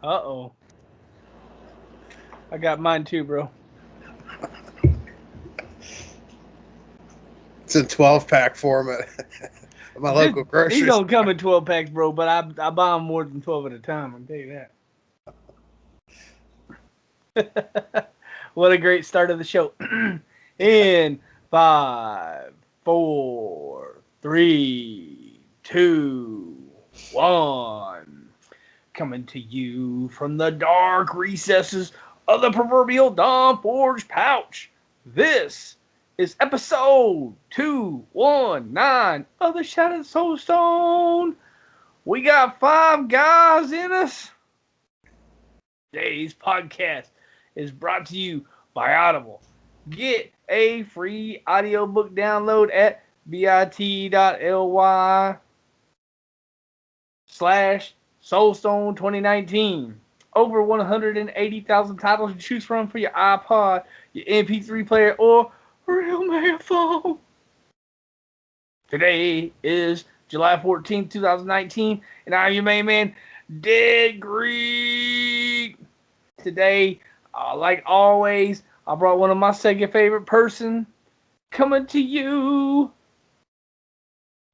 Uh-oh. I got mine too, bro. It's in 12-pack format at my This, local these grocery don't come store. in 12 packs, bro, but I buy them more than 12 at a time, I can tell you that. What a great start of the show. In five, four, three, two, one. Coming to you from the dark recesses of the proverbial Dawn Forge pouch. This is episode 219 of the Shattered Soulstone. We got five guys in us. Today's podcast is brought to you by Audible. Get a free audiobook download at bit.ly slash Soulstone 2019. Over 180,000 titles to choose from for your iPod, your MP3 player, or real phone. Today is July 14th, 2019, and I'm your main man, Deadgreed. Today, like always, I brought one of my second favorite person coming to you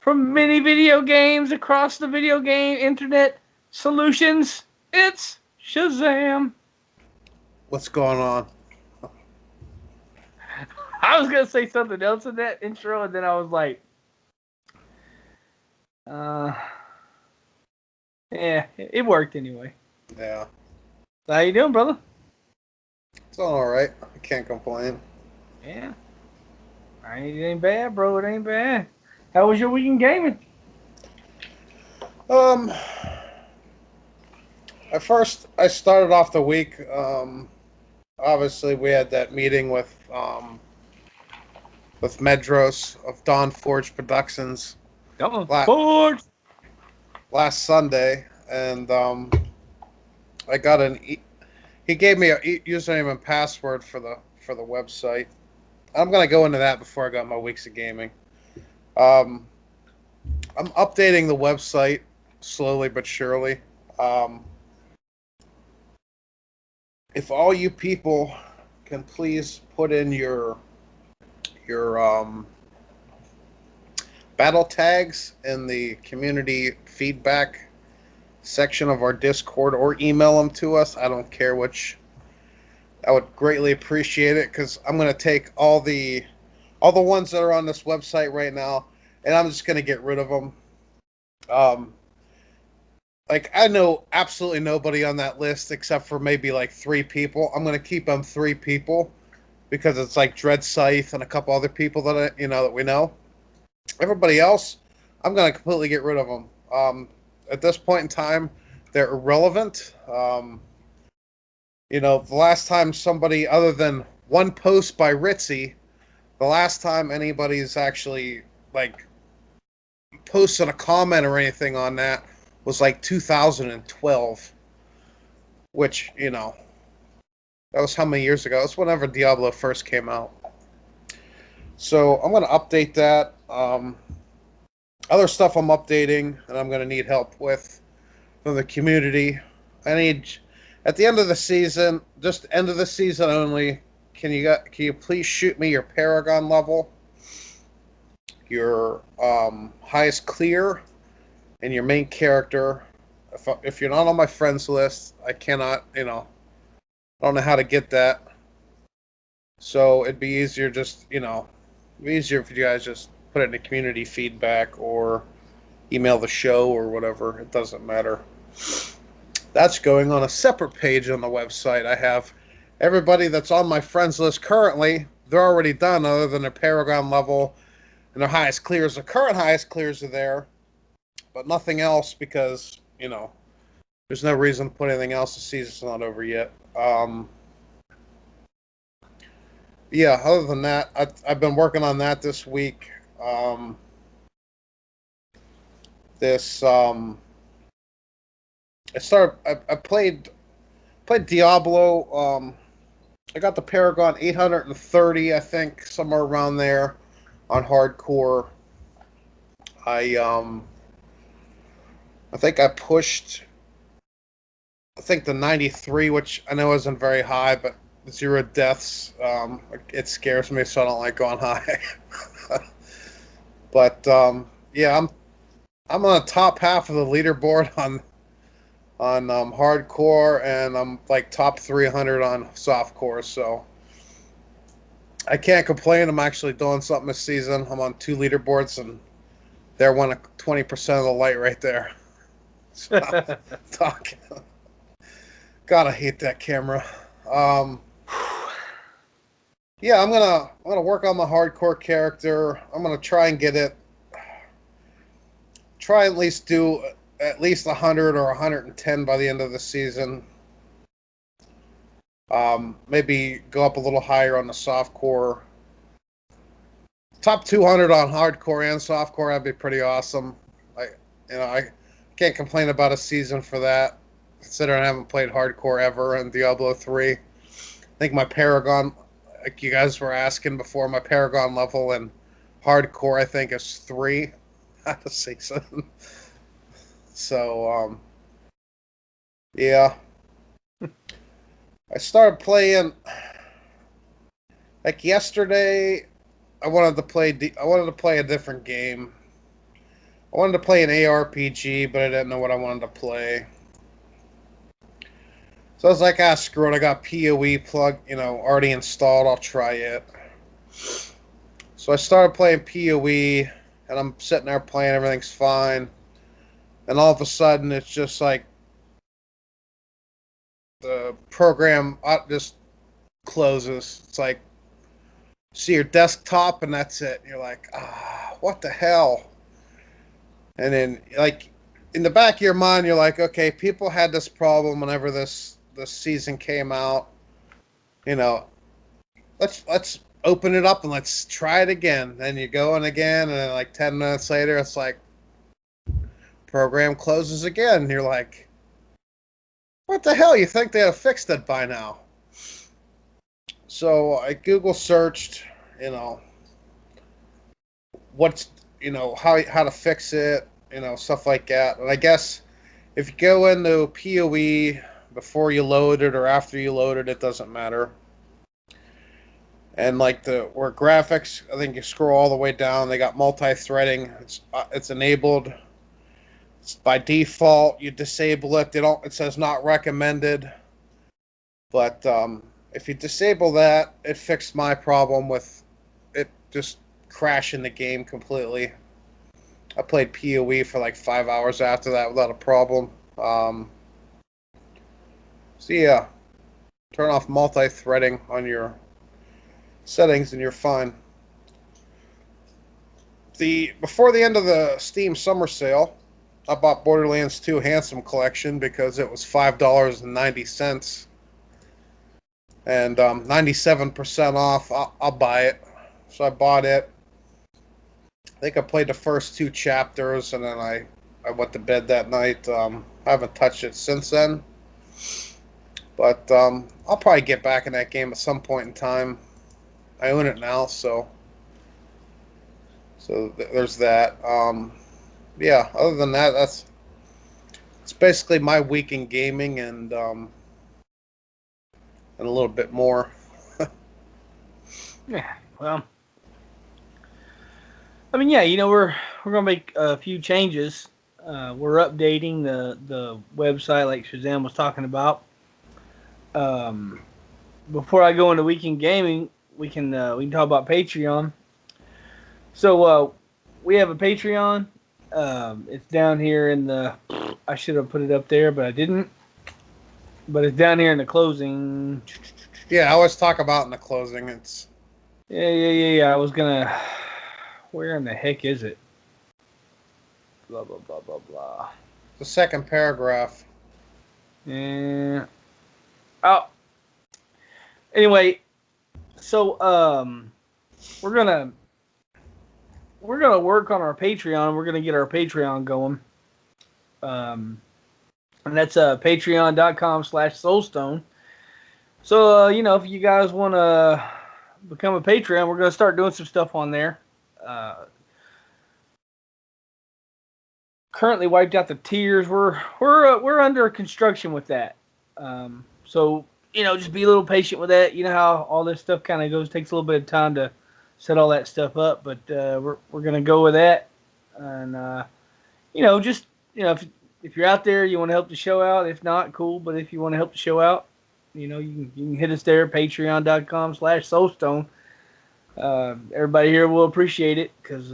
from many video games across the video game internet solutions. It's Shazam. What's going on? I was gonna say something else in that intro, and then I was like, uh, yeah, it worked anyway. Yeah. So how you doing, brother? It's all right. I can't complain. Yeah, it ain't bad, bro. It ain't bad. How was your weekend gaming? Um, at first, I started off the week. Obviously, we had that meeting with Medros of Dawn Forge Productions Come on, last, Forge. last Sunday, and I got he gave me a username and password for the website. I'm gonna go into that before I got my weeks of gaming. Um, I'm updating the website slowly but surely. Um, if all you people can please put in your battle tags in the community feedback section of our Discord or email them to us. I don't care which. I would greatly appreciate it because I'm gonna take all the ones that are on this website right now, and I'm just gonna get rid of them. Um, like I know absolutely nobody on that list except for maybe like three people. I'm gonna keep them three people because it's like Dread Scythe and a couple other people that we know. Everybody else, I'm gonna completely get rid of them. At this point in time, they're irrelevant. The last time somebody other than one post by Ritzy, the last time anybody's actually like posted a comment or anything on that was like 2012, which that was how many years ago? It's whenever Diablo first came out. So I'm gonna update that. Other stuff I'm updating and I'm gonna need help with from the community. I need at the end of the season, just end of the season only. Can you please shoot me your Paragon level, your highest clear, and your main character? If you're not on my friends list, I cannot. I don't know how to get that. So it'd be easier easier if you guys just put it in the community feedback or email the show or whatever. It doesn't matter. That's going on a separate page on the website. I have everybody that's on my friends list currently. They're already done other than their Paragon level and their highest clears. The current highest clears are there, but nothing else because, there's no reason to put anything else. The season's not over yet. Yeah, other than that, I've been working on that this week. This I started. I played Diablo. I got the Paragon 830, I think, somewhere around there, on hardcore. I I think I pushed I think the 93, which I know isn't very high, but 0 deaths. It scares me, so I don't like going high. But yeah, I'm on the top half of the leaderboard on hardcore, and I'm like top 300 on softcore. So I can't complain. I'm actually doing something this season. I'm on 2 leaderboards, and they're 20% of the light right there. So, talking. God, I hate that camera. Um, yeah, I'm gonna work on my hardcore character. I'm gonna try and get it. Try at least do at least 100 or 110 by the end of the season. Maybe go up a little higher on the softcore. Top 200 on hardcore and softcore. That'd be pretty awesome. I can't complain about a season for that, considering I haven't played hardcore ever in Diablo 3. I think my Paragon, like you guys were asking before, my Paragon level in hardcore, I think, is 3 out of season. So, yeah. I started playing, like yesterday, I wanted to play a different game. I wanted to play an ARPG, but I didn't know what I wanted to play. So I was like, screw it. I got PoE plug, already installed. I'll try it. So I started playing PoE, and I'm sitting there playing. Everything's fine. And all of a sudden, it's just like the program just closes. It's like, see your desktop, and that's it. And you're like, what the hell? And then, like, in the back of your mind, you're like, okay, people had this problem whenever this season came out. Let's open it up and let's try it again. Then you go in again, and then like 10 minutes later, it's like program closes again. And you're like, what the hell? You think they have fixed it by now? So I Google searched, what's how to fix it, stuff like that. And I guess if you go into PoE before you load it or after you load it, it doesn't matter. And like where graphics, I think you scroll all the way down. They got multi-threading. It's enabled. It's by default. You disable it. It says not recommended. But if you disable that, it fixed my problem with it just crashing the game completely. I played PoE for like 5 hours after that without a problem. So yeah, turn off multi-threading on your settings and you're fine. Before the end of the Steam summer sale, I bought Borderlands 2 Handsome Collection because it was $5.90 and 97% off. I'll buy it. So I bought it. I think I played the first 2 chapters and then I went to bed that night. I haven't touched it since then. But I'll probably get back in that game at some point in time. I own it now, so there's that. Yeah, other than that, it's basically my week in gaming and a little bit more. Yeah, well, I mean, yeah, we're gonna make a few changes. We're updating the website like Shazam was talking about. Before I go into weekend gaming, we can talk about Patreon. So we have a Patreon. It's down here in the. I should have put it up there, but I didn't. But it's down here in the closing. Yeah, I always talk about in the closing. It's Yeah. I was gonna. Where in the heck is it? Blah blah blah blah blah. the second paragraph. Yeah. Oh. Anyway, so we're gonna work on our Patreon. We're gonna get our Patreon going. And that's patreon.com/Soulstone. So if you guys want to become a Patreon, we're gonna start doing some stuff on there. Currently wiped out the tiers. We're under construction with that. So just be a little patient with that. You know how all this stuff kind of goes. Takes a little bit of time to set all that stuff up, but we're gonna go with that. And just if you're out there, you want to help the show out. If not, cool. But if you want to help the show out, you can hit us there, patreon.com/Soulstone. Everybody here will appreciate it because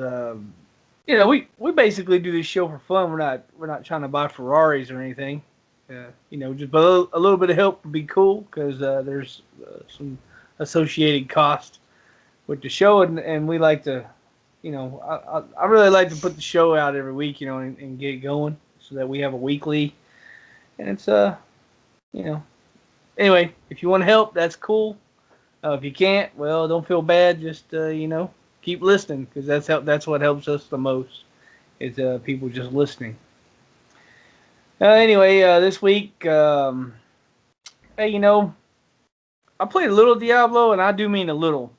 we basically do this show for fun. We're not trying to buy Ferraris or anything. Just but a little bit of help would be cool because there's some associated cost with the show, and we like to, I really like to put the show out every week, and get it going so that we have a weekly, and it's anyway, if you want to help, that's cool. If you can't, well, don't feel bad. Just keep listening because that's what helps us the most is people just listening. Anyway, this week, hey, I played a little Diablo, and I do mean a little.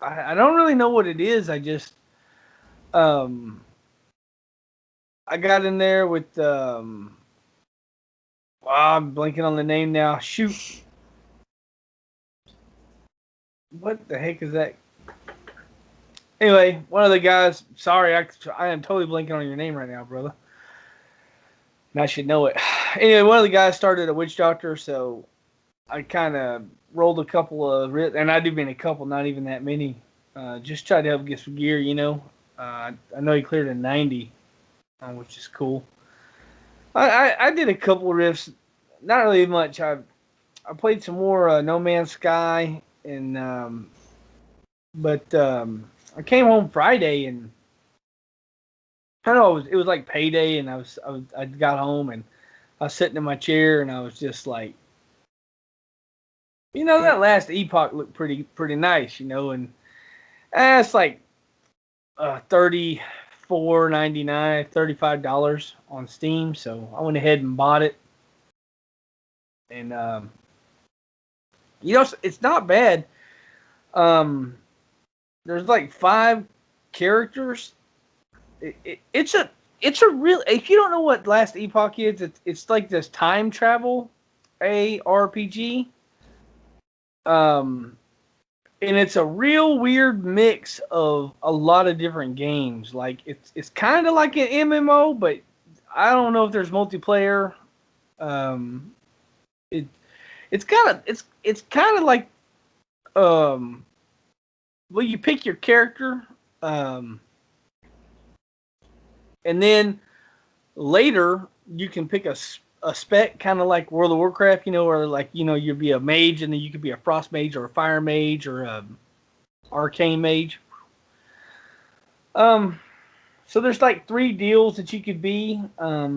I don't really know what it is. I just I got in there with I'm blanking on the name now. Shoot. What the heck is that? Anyway, one of the guys. Sorry, I am totally blanking on your name right now, brother. And I should know it. Anyway, one of the guys started a witch doctor, so I kind of rolled a couple of, and I do mean a couple, not even that many. Just tried to help get some gear, I know he cleared a 90, which is cool. I did a couple of riffs, not really much. I played some more No Man's Sky, and but I came home Friday and I don't know it was like payday, and I got home and I was sitting in my chair and I was just like, that last epoch looked pretty nice, and it's like $34.99, $35 on Steam, so I went ahead and bought it, and it's not bad. There's like 5 characters. It's a real. If you don't know what Last Epoch is, it's like this time travel ARPG. And it's a real weird mix of a lot of different games. Like it's kind of like an MMO, but I don't know if there's multiplayer. It's kind of like well, you pick your character, and then later you can pick a spec, kind of like World of Warcraft, or like you'd be a mage, and then you could be a frost mage or a fire mage or a arcane mage. So there's like 3 deals that you could be. I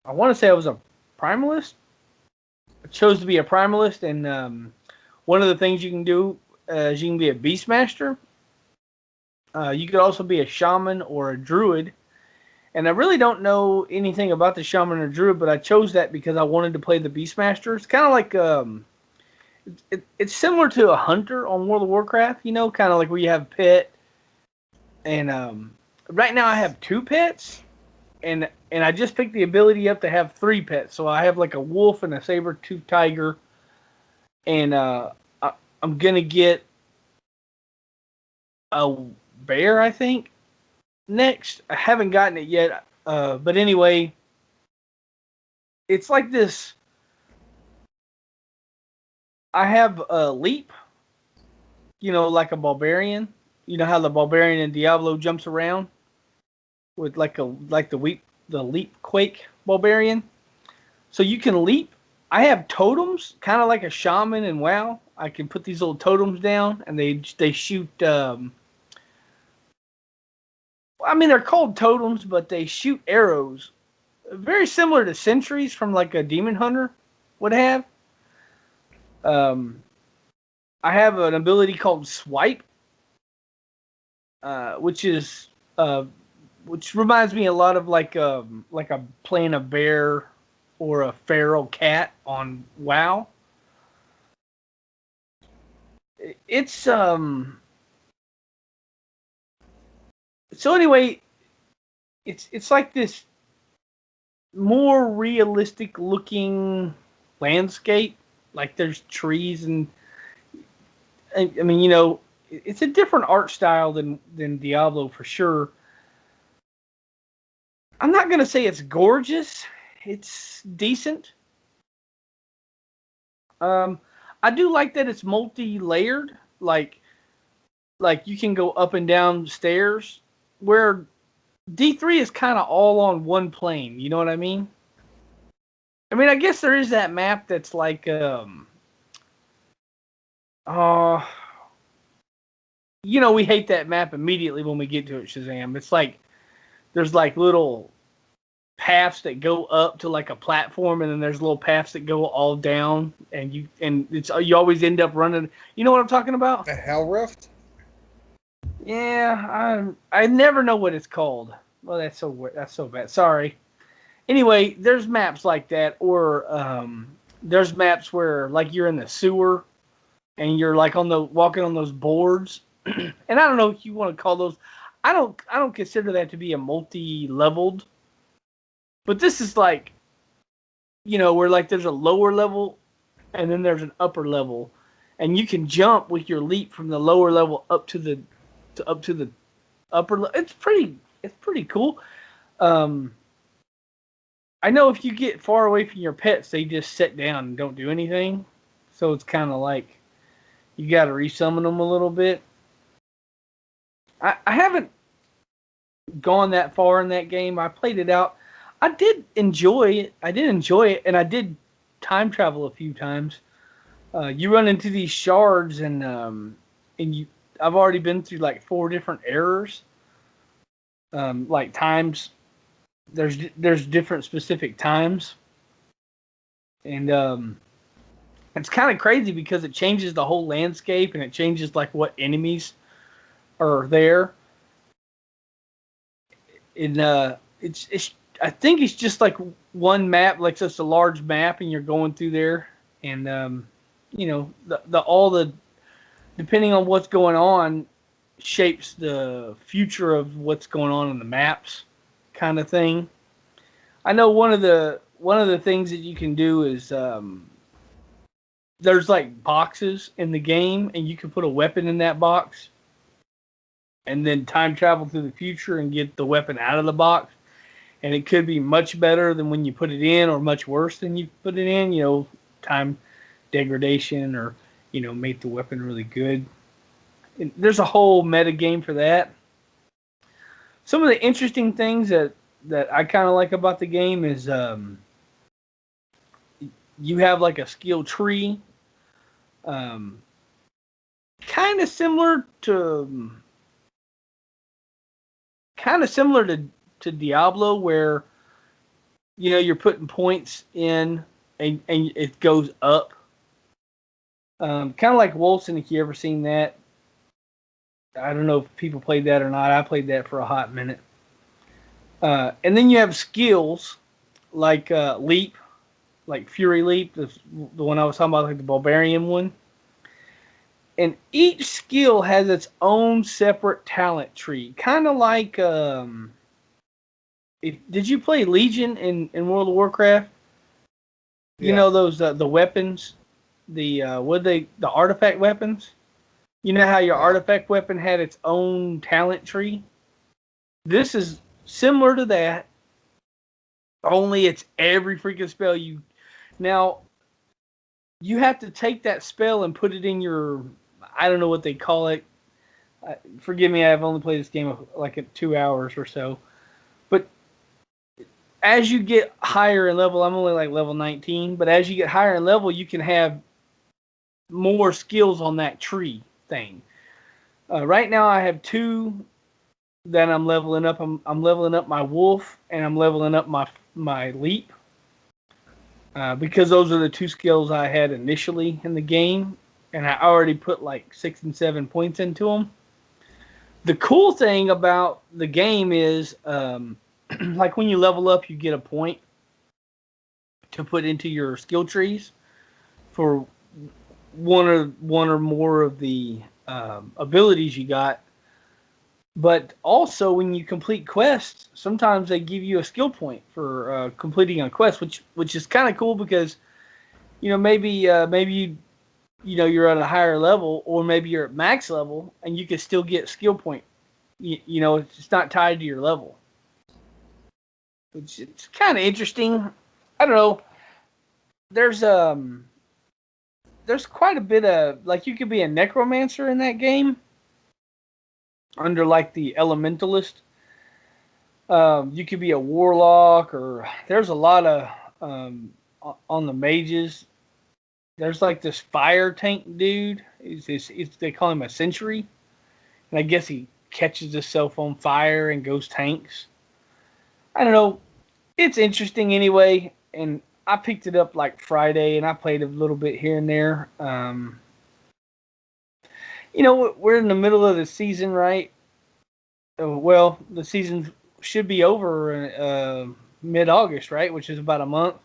want to say I was a primalist. I chose to be a primalist, and one of the things you can do is you can be a beastmaster. You could also be a shaman or a druid. And I really don't know anything about the shaman or druid, but I chose that because I wanted to play the beastmaster. It's kind of like it's similar to a hunter on World of Warcraft, kind of like where you have a pet. And right now I have 2 pets, and I just picked the ability up to have 3 pets. So I have like a wolf and a saber-toothed tiger, and I'm gonna get a bear, I think, next. I haven't gotten it yet, but anyway, it's like this. I have a leap, like a barbarian. You know how the barbarian in Diablo jumps around with the leap quake barbarian. So you can leap. I have totems, kind of like a shaman in WoW. I can put these little totems down, and they shoot. I mean, they're called totems, but they shoot arrows, very similar to sentries from like a demon hunter would have. I have an ability called swipe, which is which reminds me a lot of like a playing a bear or a feral cat on WoW. It's so anyway, it's like this more realistic looking landscape. Like there's trees and I mean, it's a different art style than Diablo for sure. I'm not gonna say it's gorgeous. It's decent. Um, I do like that it's multi-layered. Like you can go up and down stairs. Where D3 is kind of all on one plane. You know what I mean? I mean, I guess there is that map that's like uh we hate that map immediately when we get to it, Shazam. It's like there's like little paths that go up to like a platform, and then there's little paths that go all down, and you always end up running. You know what I'm talking about? The Hell Rift? Yeah, I never know what it's called. Well, that's so bad. Sorry. Anyway, there's maps like that, or there's maps where like you're in the sewer and you're like walking on those boards, and I don't know if you want to call those. I don't consider that to be a multi-leveled, but this is like where like there's a lower level and then there's an upper level, and you can jump with your leap from the lower level up to the upper level. It's pretty cool. Um, I know if you get far away from your pets, they just sit down and don't do anything. So it's kind of like you got to resummon them a little bit. I haven't gone that far in that game. I played it out. I did enjoy it. And I did time travel a few times. You run into these shards, and I've already been through like 4 different errors. Like times, there's different specific times, and it's kind of crazy because it changes the whole landscape, and it changes like what enemies are there. And it's I think it's just like one map, like just a large map, and you're going through there, and the depending on what's going on shapes the future of what's going on in the maps, kind of thing. I know one of the things that you can do is there's like boxes in the game, and you can put a weapon in that box, and then time travel through the future and get the weapon out of the box. And it could be much better than when you put it in, or much worse than you put it in. Time degradation, or make the weapon really good. And there's a whole meta game for that. Some of the interesting things that I kind of like about the game is you have like a skill tree, um, kind of similar to to Diablo, where you're putting points in, and it goes up. Kind of like Wolcen, if you ever seen that. I don't know if people played that or not. I played that for a hot minute. And then you have skills like Leap, like Fury Leap, the one I was talking about, like the Barbarian one. And each skill has its own separate talent tree. Kind of like, did you play Legion in World of Warcraft? You know those the weapons, the the artifact weapons. You know how your artifact weapon had its own talent tree? This is similar to that, only it's every freaking spell you. Now, you have to take that spell and put it in your. I don't know what they call it. Forgive me, I've only played this game like 2 hours or so. But as you get higher in level, I'm only like level 19, but as you get higher in level, you can have more skills on that tree thing. Right now, I have 2 that I'm leveling up. I'm leveling up my wolf, and I'm leveling up my leap, because those are the 2 skills I had initially in the game, and I already put like 6 and 7 points into them. The cool thing about the game is, like when you level up, you get a point to put into your skill trees for one or more of the abilities you got. But also, when you complete quests, sometimes they give you a skill point for completing a quest, which is kind of cool because maybe you're at a higher level, or maybe you're at max level, and you can still get skill point. It's not tied to your level, which it's kind of interesting. I don't know. There's there's quite a bit of, like, you could be a necromancer in that game under like the elementalist. You could be a warlock, or there's a lot of on the mages. There's like this fire tank dude. They call him a sentry, and I guess he catches himself on fire and goes tanks. I don't know. It's interesting anyway, and I picked it up like Friday, and I played a little bit here and there. We're in the middle of the season, right? Well, the season should be over mid-August, right? Which is about a month.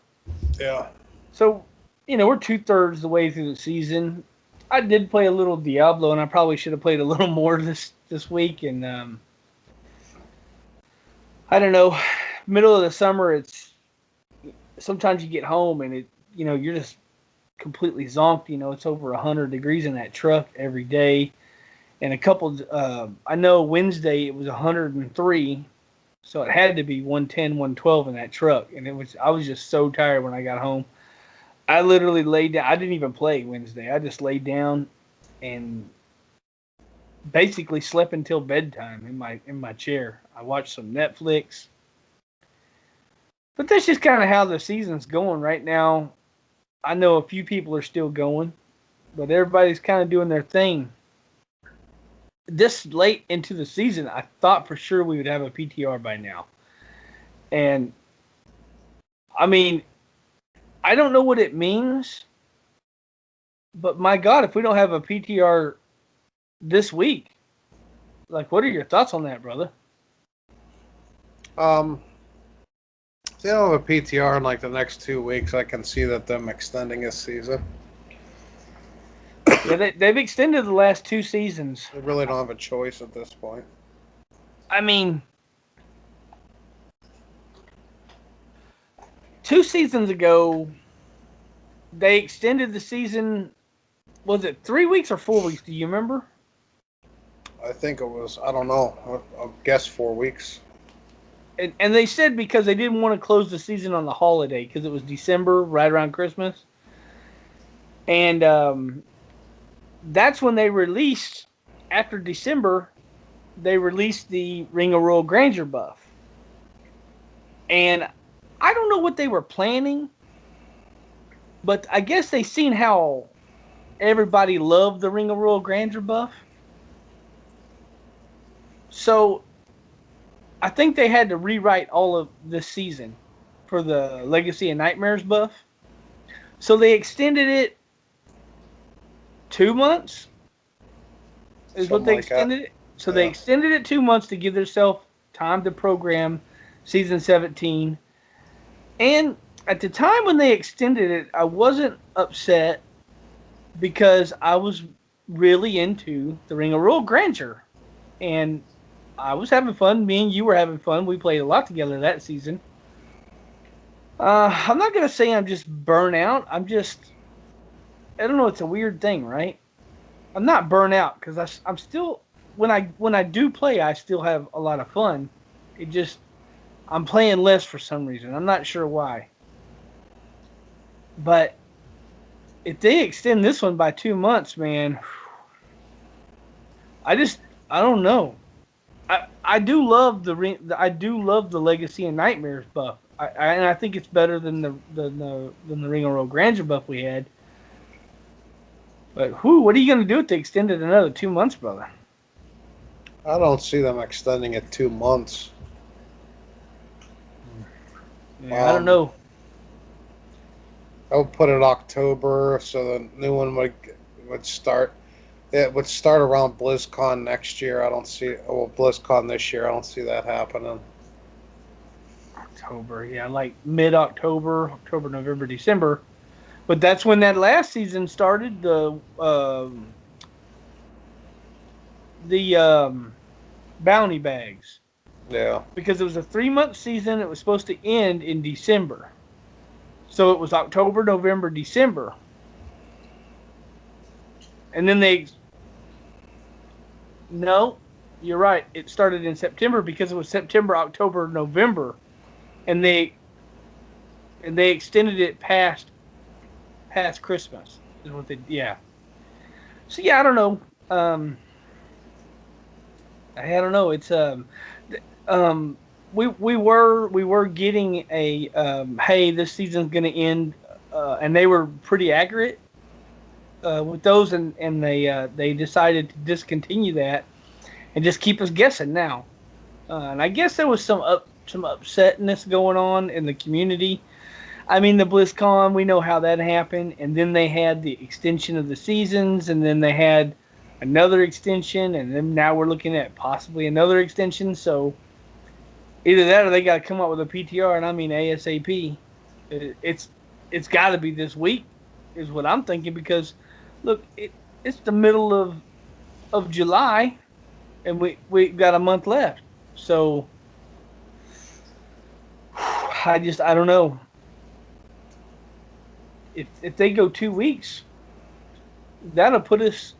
Yeah. So, we're 2/3 the way through the season. I did play a little Diablo, and I probably should have played a little more this week. And I don't know. Middle of the summer, it's sometimes you get home and you're just completely zonked. It's over 100 degrees in that truck every day. And I know Wednesday it was 103, so it had to be 110, 112 in that truck. And I was just so tired when I got home. I literally laid down. I didn't even play Wednesday. I just laid down and basically slept until bedtime in my chair. I watched some Netflix. But that's just kind of how the season's going right now. I know a few people are still going, but everybody's kind of doing their thing. This late into the season, I thought for sure we would have a PTR by now. And, I mean, I don't know what it means, but my God, if we don't have a PTR this week, like, what are your thoughts on that, brother? If they don't have a PTR in like the next 2 weeks, I can see that them extending this season. Yeah, they've extended the last 2 seasons. They really don't have a choice at this point. I mean, 2 seasons ago, they extended the season. Was it 3 weeks or 4 weeks? Do you remember? I think it was, I don't know, I'll guess 4 weeks. And they said because they didn't want to close the season on the holiday because it was December, right around Christmas. And that's when they released, after December, they released the Ring of Royal Grandeur buff. And I don't know what they were planning, but I guess they seen how everybody loved the Ring of Royal Grandeur buff. So I think they had to rewrite all of this season for the Legacy of Nightmares buff. So they extended it 2 months. Is what they extended it. So they extended it 2 months to give themselves time to program season 17. And at the time when they extended it, I wasn't upset because I was really into the Ring of Royal Grandeur. And I was having fun. Me and you were having fun. We played a lot together that season. I'm not going to say I'm just burnt out. I don't know. It's a weird thing, right? I'm not burnt out because I'm still, when I do play, I still have a lot of fun. I'm playing less for some reason. I'm not sure why. But if they extend this one by 2 months, man, I don't know. I do love the Legacy and Nightmares buff. And I think it's better than the Ring of Royal Grandeur buff we had. But what are you gonna do if they extend it another 2 months, brother? I don't see them extending it 2 months. Yeah, I don't know. I would put it October, so the new one would start. It would start around BlizzCon next year. I don't see. Well, BlizzCon this year. I don't see that happening. October, yeah, like mid-October, October, November, December. But that's when that last season started. The bounty bags. Yeah. Because it was a 3-month season. It was supposed to end in December. So it was October, November, December. And then no, you're right. It started in September because it was September, October, November. And they extended it past Christmas. Is what they, yeah. So yeah, I don't know. I don't know. It's we were getting a hey, this season's gonna end, and they were pretty accurate with those, and they decided to discontinue that and just keep us guessing now. And I guess there was some upsetness going on in the community. I mean, the BlizzCon, we know how that happened, and then they had the extension of the seasons, and then they had another extension, and then now we're looking at possibly another extension. So either that or they got to come up with a PTR, and I mean ASAP. It's got to be this week, is what I'm thinking, because look, it's the middle of July, and we got a month left. So I don't know. If they go 2 weeks, that'll put us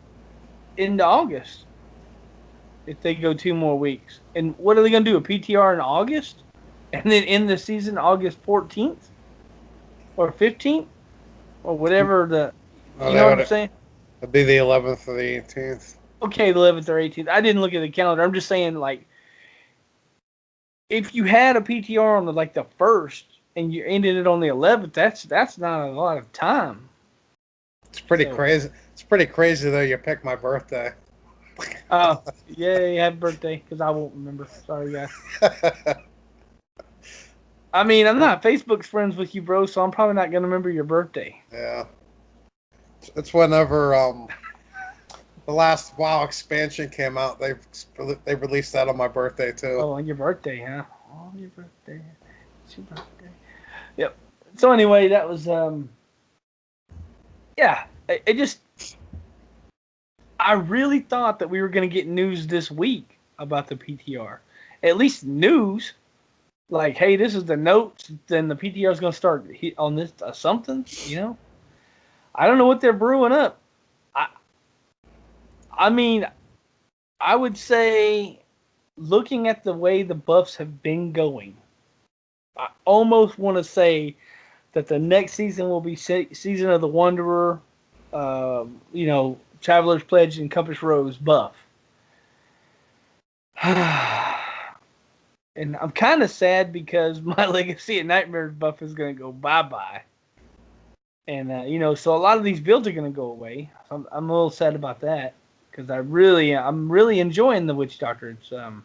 into August. If they go 2 more weeks. And what are they going to do, a PTR in August? And then end the season August 14th? Or 15th? Or whatever you know what I'm saying? It'd be the 11th or the 18th. Okay, the 11th or 18th. I didn't look at the calendar. I'm just saying, like, if you had a PTR on the 1st and you ended it on the 11th, that's not a lot of time. It's pretty crazy. It's pretty crazy, though. You picked my birthday. Oh, yeah, happy birthday, because I won't remember. Sorry, guys. I mean, I'm not Facebook's friends with you, bro, so I'm probably not going to remember your birthday. Yeah. It's whenever the last WoW expansion came out, they released that on my birthday, too. Oh, on your birthday, huh? On your birthday. It's your birthday. Yep. So anyway, that was, yeah, I really thought that we were going to get news this week about the PTR. At least news. Like, hey, this is the notes. Then the PTR is going to start on this something, you know? I don't know what they're brewing up. I mean, I would say, looking at the way the buffs have been going, I almost want to say that the next season will be Season of the Wanderer, Traveler's Pledge, and Compass Rose buff. And I'm kind of sad because my Legacy of Nightmares buff is going to go bye-bye. And, so a lot of these builds are going to go away. I'm a little sad about that because I'm really enjoying the Witch Doctor. It's a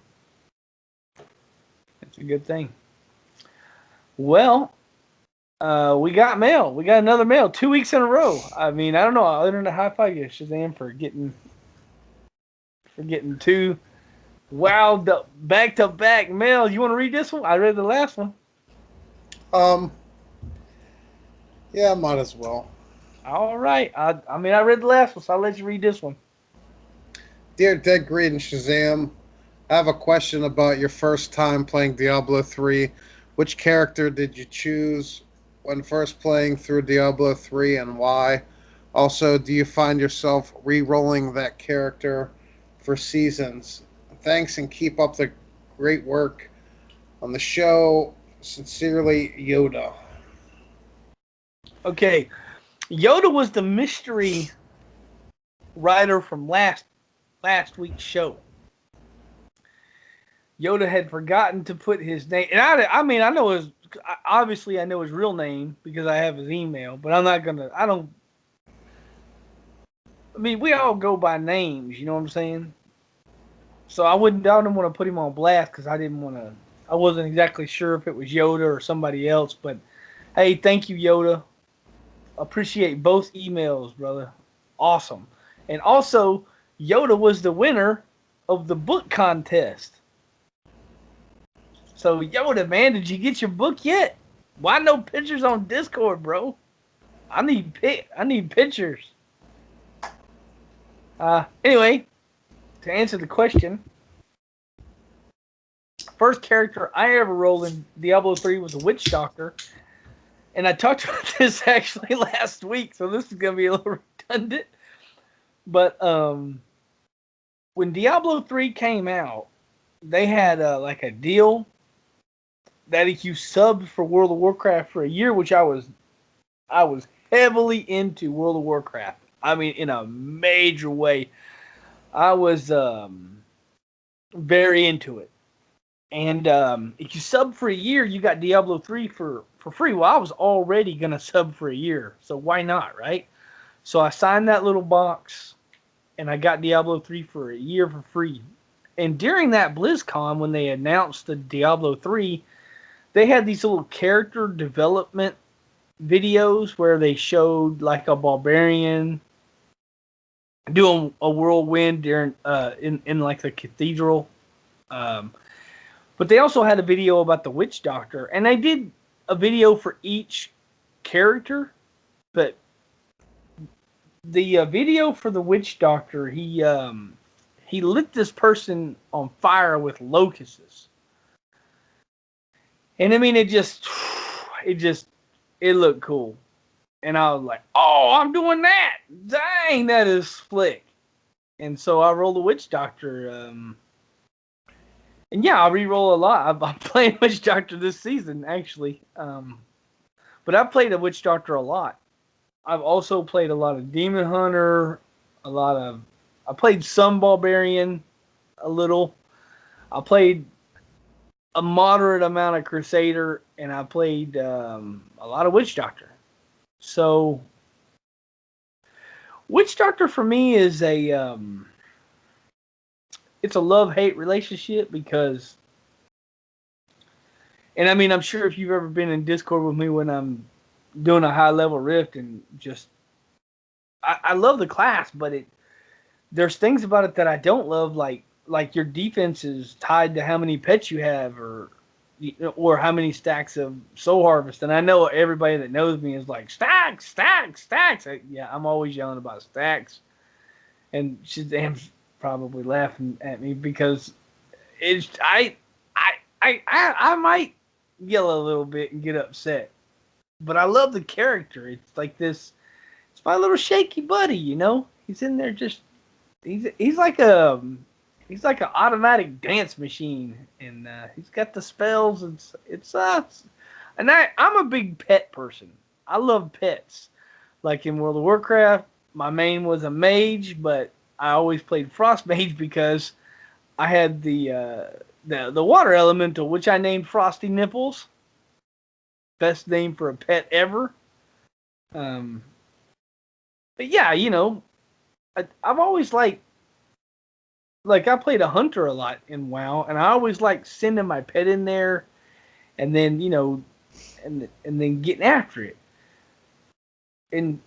good thing. Well, we got mail. We got another mail 2 weeks in a row. I mean, I don't know. I'll internet high five you, Shazam, for getting 2 back-to-back mail. You want to read this one? I read the last one. Yeah, might as well. All right. I read the last one, so I'll let you read this one. Dear Deadgreed and Shazam, I have a question about your first time playing Diablo 3. Which character did you choose when first playing through Diablo 3 and why? Also, do you find yourself re-rolling that character for seasons? Thanks and keep up the great work on the show. Sincerely, Yoda. Okay. Yoda was the mystery writer from last week's show. Yoda had forgotten to put his name, and I know his real name because I have his email, but we all go by names, you know what I'm saying? So I didn't want to put him on blast because I wasn't exactly sure if it was Yoda or somebody else, but hey, thank you, Yoda. Appreciate both emails, brother. Awesome. And also, Yoda was the winner of the book contest. So, Yoda, man, did you get your book yet? Why no pictures on Discord, bro? I need pictures. Anyway, to answer the question, first character I ever rolled in Diablo 3 was a witch doctor. And I talked about this actually last week, so this is going to be a little redundant. But when Diablo 3 came out, they had like a deal that if you subbed for World of Warcraft for a year, which I was heavily into World of Warcraft. I mean, in a major way. I was very into it. And if you sub for a year, you got Diablo 3 for free. Well, I was already going to sub for a year, so why not, right? So I signed that little box, and I got Diablo 3 for a year for free. And during that BlizzCon, when they announced the Diablo 3, they had these little character development videos where they showed like a barbarian doing a whirlwind during in like the cathedral. But they also had a video about the witch doctor, and they did a video for each character. But the video for the witch doctor, he lit this person on fire with locusts, and I mean it looked cool, and I was like, oh, I'm doing that! Dang, that is slick. And so I rolled the witch doctor. And yeah, I re-roll a lot. I'm playing Witch Doctor this season, actually. But I've played a Witch Doctor a lot. I've also played a lot of Demon Hunter, I played some Barbarian, a little. I played a moderate amount of Crusader, and I played a lot of Witch Doctor. So, Witch Doctor for me is it's a love-hate relationship because, and I mean, I'm sure if you've ever been in Discord with me when I'm doing a high-level rift and just, I love the class, but there's things about it that I don't love, like your defense is tied to how many pets you have or how many stacks of Soul Harvest. And I know everybody that knows me is like, stacks, stacks, stacks. Yeah, I'm always yelling about stacks. And Shazam's probably laughing at me because I might yell a little bit and get upset, but I love the character. It's like this. It's my little shaky buddy, you know. He's in there just. He's like an automatic dance machine, and he's got the spells. And I'm a big pet person. I love pets. Like in World of Warcraft, my main was a mage, but I always played Frost Mage because I had the water elemental, which I named Frosty Nipples. Best name for a pet ever. But yeah, you know, I've always like I played a hunter a lot in WoW, and I always like sending my pet in there, and then you know, and then getting after it. And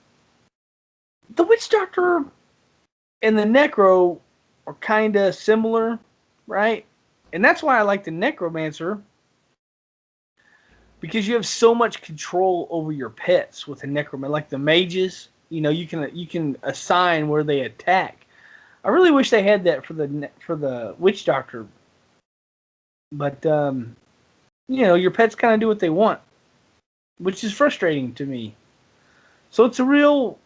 the Witch Doctor and the Necro are kind of similar, right? And that's why I like the Necromancer, because you have so much control over your pets with the Necromancer. Like the mages, you know, you can assign where they attack. I really wish they had that for the Witch Doctor, but you know, your pets kind of do what they want, which is frustrating to me. So it's a real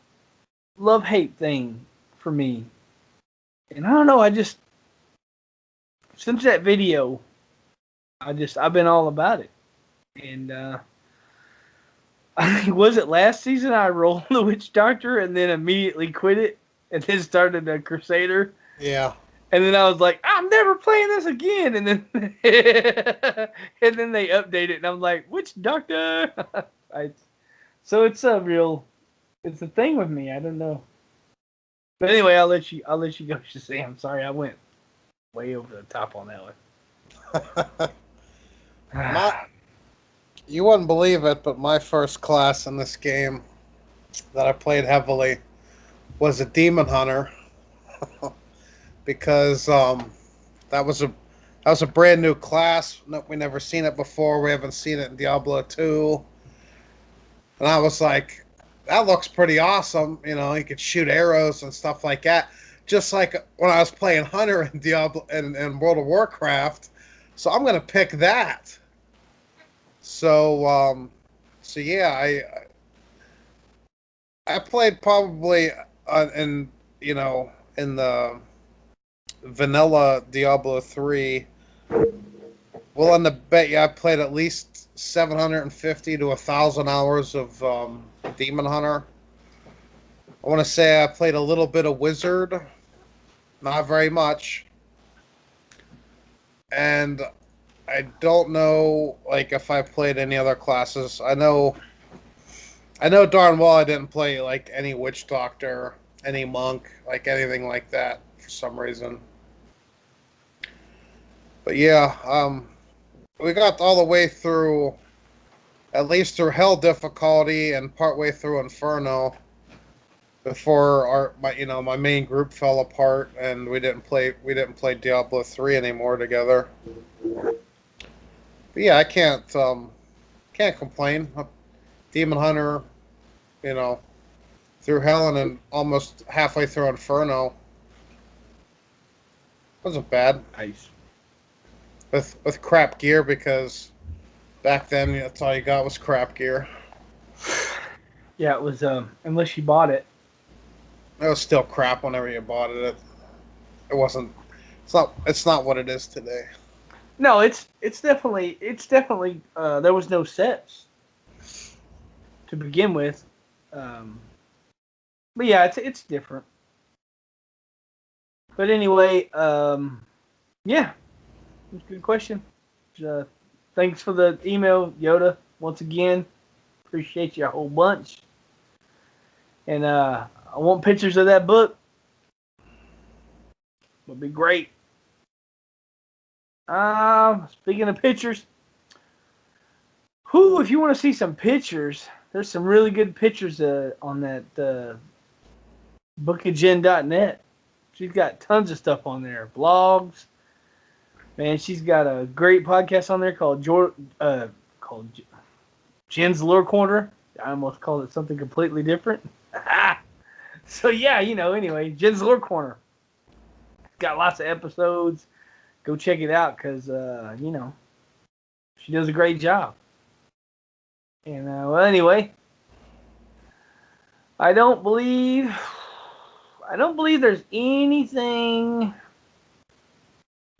love-hate thing for me. And I don't know, since that video, I've been all about it. And I think, was it last season I rolled the Witch Doctor and then immediately quit it and then started a Crusader? Yeah. And then I was like, I'm never playing this again. And then and then they update it and I'm like, Witch Doctor. So it's a thing with me. I don't know. But anyway, I'll let you go, Shazam. Sorry, I went way over the top on that one. You wouldn't believe it, but my first class in this game that I played heavily was a Demon Hunter, because that was a brand new class. We never seen it before. We haven't seen it in Diablo 2, and I was like, that looks pretty awesome. You know, you could shoot arrows and stuff like that. Just like when I was playing Hunter in Diablo and World of Warcraft, So I'm gonna pick that. So yeah, I played probably in in the vanilla Diablo 3. Willing to bet you I played at least 750 to 1,000 hours of Demon Hunter. I want to say I played a little bit of Wizard, not very much, and I don't know like if I played any other classes. I know darn well I didn't play like any Witch Doctor, any Monk, like anything like that for some reason. But yeah, we got all the way through, at least through Hell difficulty and partway through Inferno before my main group fell apart and we didn't play Diablo 3 anymore together. But yeah, I can't complain. Demon Hunter, you know, through Hell and then almost halfway through Inferno wasn't bad Nice. with crap gear because back then that's all you got was crap gear. Yeah, it was. Unless you bought it. It was still crap whenever you bought it. It wasn't. It's not what it is today. No, it's definitely. There was no sets to begin with. Um, but yeah, it's different. But anyway, yeah, it's a good question. Uh, Thanks for the email, Yoda. Once again, appreciate you a whole bunch. And I want pictures of that book. Would be great. Speaking of pictures, if you want to see some pictures, there's some really good pictures on that bookagin.net. She's got tons of stuff on there, blogs. Man, she's got a great podcast on there called Jen's Lore Corner. I almost called it something completely different. So yeah, anyway, Jen's Lore Corner. Got lots of episodes. Go check it out because she does a great job. And well, anyway, I don't believe there's anything.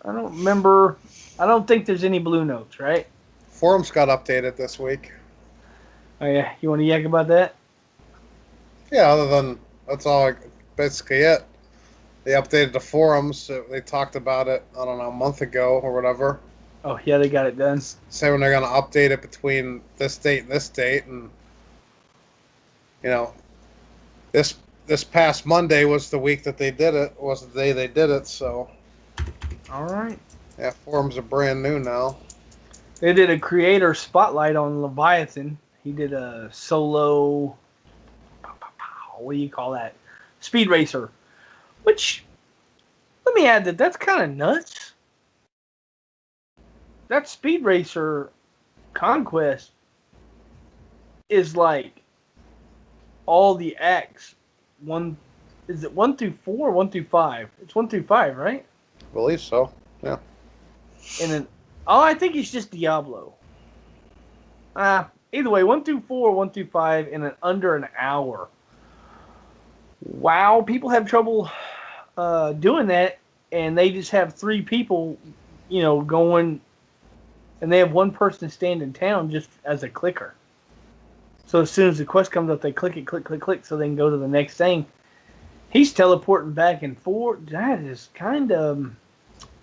I don't remember. I don't think there's any blue notes, right? Forums got updated this week. Oh yeah, you want to yak about that? Yeah, other than that's all basically it. They updated the forums. They talked about it, I don't know, a month ago or whatever. Oh yeah, they got it done. Saying they're going to update it between this date and this date, and you know, this past Monday was the week that they did it. Was the day they did it. So, all right. Yeah, forums are brand new now. They did a creator spotlight on Leviathan. He did a solo. What do you call that? Speed racer. Which, let me add that's kind of nuts. That Speed Racer Conquest is like all the acts. Is it 1 through 4 or 1 through 5? It's 1 through 5, right? I believe so. Yeah. And then, I think it's just Diablo. Either way, 1 through 4, 1 through 5 in under an hour. Wow, people have trouble doing that, and they just have 3 people, going, and they have one person stand in town just as a clicker. So as soon as the quest comes up, they click it, click, so they can go to the next thing. He's teleporting back and forth. That is kind of,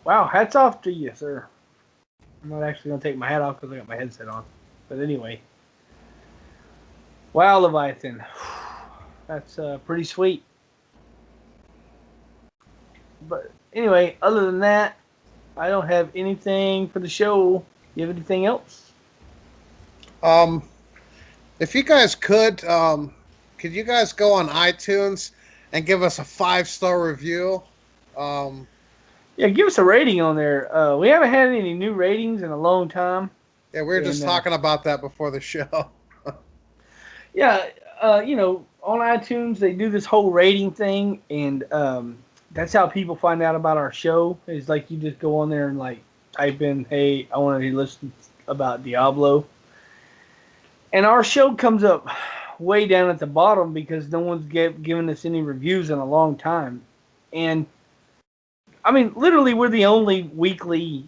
wow, hats off to you, sir. I'm not actually going to take my hat off because I got my headset on. But anyway. Wow, Leviathan. That's pretty sweet. But anyway, other than that, I don't have anything for the show. You have anything else? If you guys could you guys go on iTunes and give us a 5-star review? Yeah, give us a rating on there. We haven't had any new ratings in a long time. Yeah, we were just talking about that before the show. Yeah, on iTunes they do this whole rating thing, and that's how people find out about our show. Is like you just go on there and like type in, "Hey, I want to listen about Diablo," and our show comes up way down at the bottom because no one's given us any reviews in a long time. And I mean, literally, we're the only weekly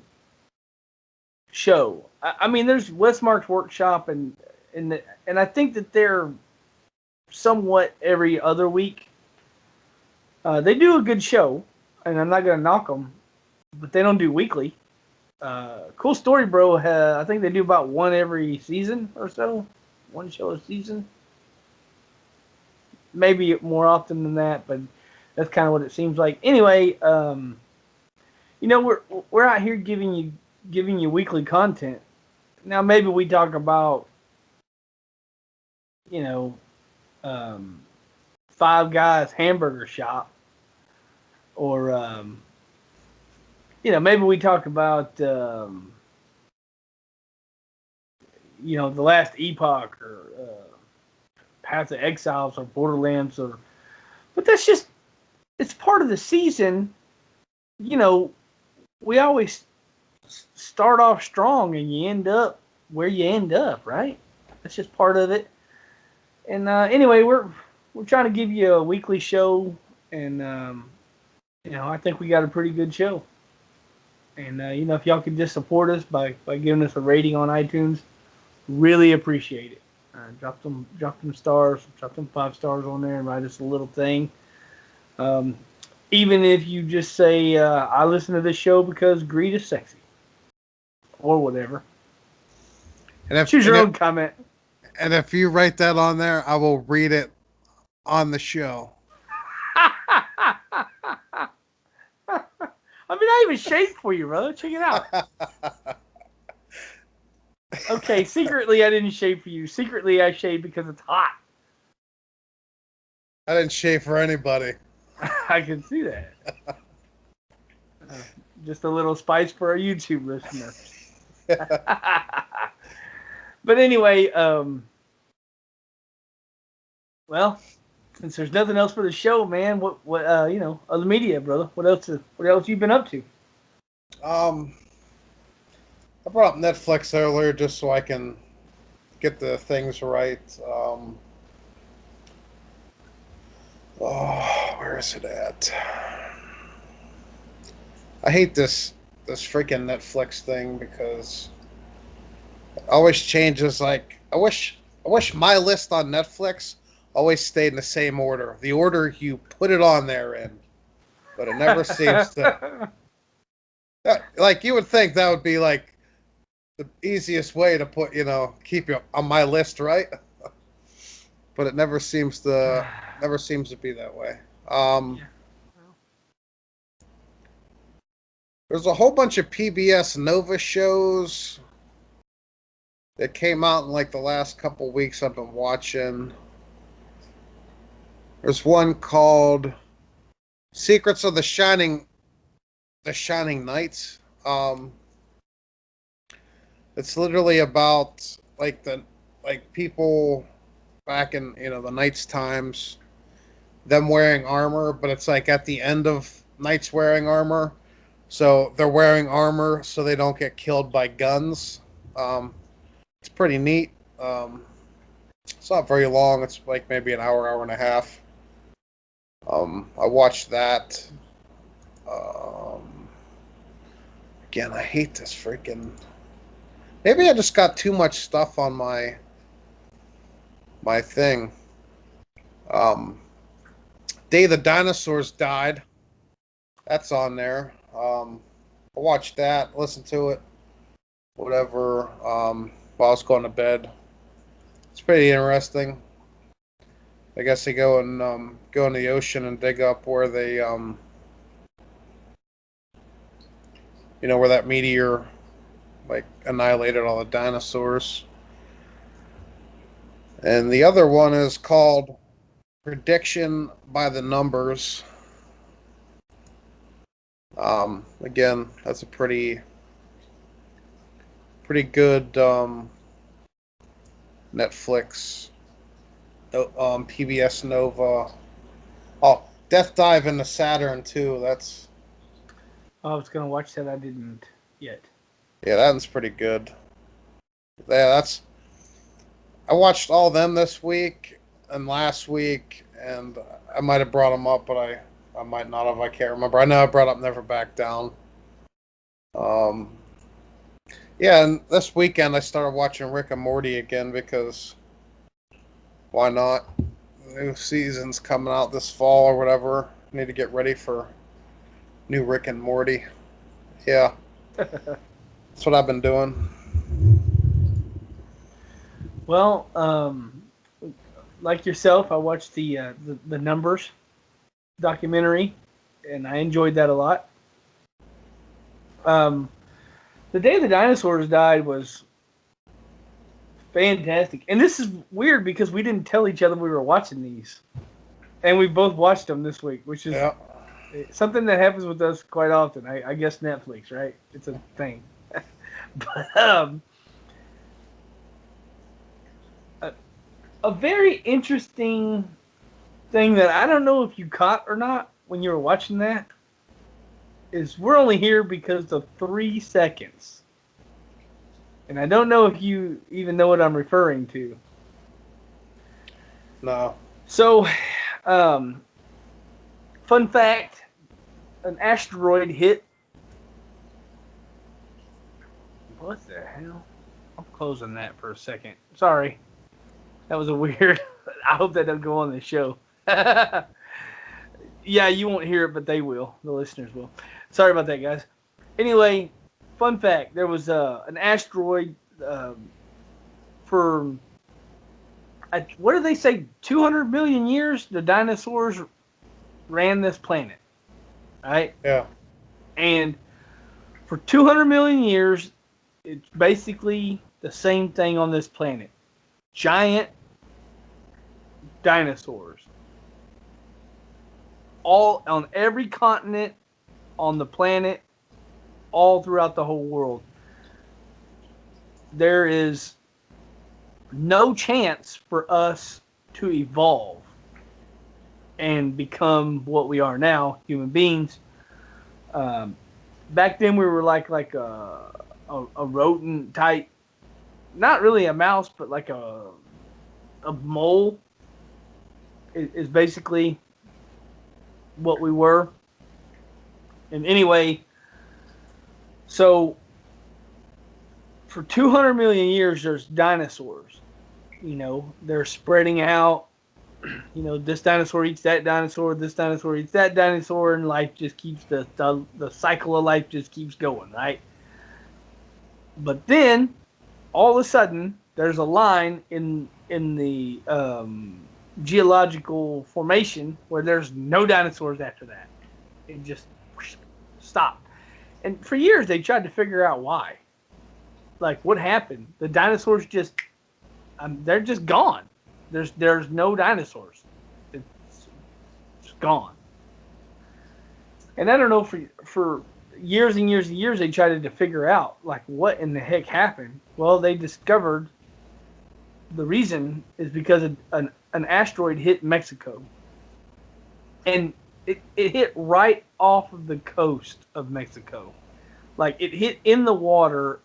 show. I mean, there's Westmark's Workshop, and I think that they're somewhat every other week. They do a good show, and I'm not gonna knock them, but they don't do weekly. Cool Story Bro, I think they do about one every season or so, one show a season. Maybe more often than that, but that's kind of what it seems like. Anyway, we're out here giving you weekly content. Now maybe we talk about you know um, Five Guys hamburger shop, or maybe we talk about the last epoch, or Path of Exiles, or Borderlands, but that's just, it's part of the season. We always start off strong and you end up where you end up, right? That's just part of it. And anyway, we're trying to give you a weekly show, and I think we got a pretty good show. And if y'all could just support us by giving us a rating on iTunes, really appreciate it. Drop them stars, drop them 5 stars on there, and write us a little thing. Even if you just say, I listen to this show because greed is sexy, or whatever. Choose your own comment. And if you write that on there, I will read it on the show. I mean, I even shaved for you, brother. Check it out. Okay, secretly I didn't shave for you. Secretly I shaved because it's hot. I didn't shave for anybody. I can see that. Just a little spice for our YouTube listeners. But anyway, well, since there's nothing else for the show, man, what other media, brother? What else you been up to? I brought up Netflix earlier just so I can get the things right. Where is it at? I hate this freaking Netflix thing because it always changes. Like, I wish my list on Netflix always stayed in the same order, the order you put it on there in, but it never seems to. Like, you would think that would be like the easiest way to keep you on my list, right? But it never seems to be that way. There's a whole bunch of PBS Nova shows that came out in like the last couple weeks I've been watching. There's one called Secrets of the Shining Knights. It's literally about people back in the Knights times, them wearing armor, but it's like at the end of Knights wearing armor. So they're wearing armor so they don't get killed by guns. It's pretty neat. It's not very long. It's like maybe an hour and a half. I watched that. Again, I hate this freaking... Maybe I just got too much stuff on my thing. Day the Dinosaurs Died. That's on there. I watched that, listened to it, whatever, while I was going to bed. It's pretty interesting. I guess they go in the ocean and dig up where they, where that meteor, like, annihilated all the dinosaurs. And the other one is called Prediction by the Numbers. Again, that's a pretty good Netflix, PBS Nova. Oh, Death Dive into Saturn too. That's... I was gonna watch that. I didn't yet. Yeah, that one's pretty good. Yeah, that's. I watched all them this week and last week, and I might have brought them up, but I might not have. I can't remember. I know I brought up Never Back Down. Um, yeah, and this weekend I started watching Rick and Morty again because why not? New season's coming out this fall or whatever. Need to get ready for new Rick and Morty. Yeah, that's what I've been doing. Well, like yourself, I watched the Numbers documentary, and I enjoyed that a lot. The Day the Dinosaurs Died was fantastic, and this is weird because we didn't tell each other we were watching these, and we both watched them this week, which is something that happens with us quite often. I guess Netflix, right? It's a thing. But a very interesting thing that I don't know if you caught or not when you were watching that is we're only here because of 3 seconds. And I don't know if you even know what I'm referring to. No. So, fun fact, an asteroid hit. What the hell? I'm closing that for a second. Sorry. That was a weird. I hope that doesn't go on the show. Yeah, you won't hear it, but they will. The listeners will. Sorry about that, guys. Anyway, fun fact: there was an asteroid for what did they say? 200 million years. The dinosaurs ran this planet, right? Yeah. And for 200 million years, it's basically the same thing on this planet. Giant dinosaurs. All on every continent on the planet, all throughout the whole world. There is no chance for us to evolve and become what we are now, human beings. Back then we were like a rodent type, not really a mouse, but like a mole is basically what we were. And anyway, so for 200 million years, there's dinosaurs. You know, they're spreading out. You know, this dinosaur eats that dinosaur, this dinosaur eats that dinosaur, and life just keeps the cycle of life just keeps going, right? But then, all of a sudden, there's a line in the geological formation where there's no dinosaurs after that. It just stopped. And for years, they tried to figure out why. Like, what happened? The dinosaurs just, they're just gone. There's no dinosaurs. It's gone. And I don't know, for years and years and years, they tried to figure out, like, what in the heck happened. Well, they discovered the reason is because an asteroid hit Mexico. And it hit right off of the coast of Mexico. Like, it hit in the water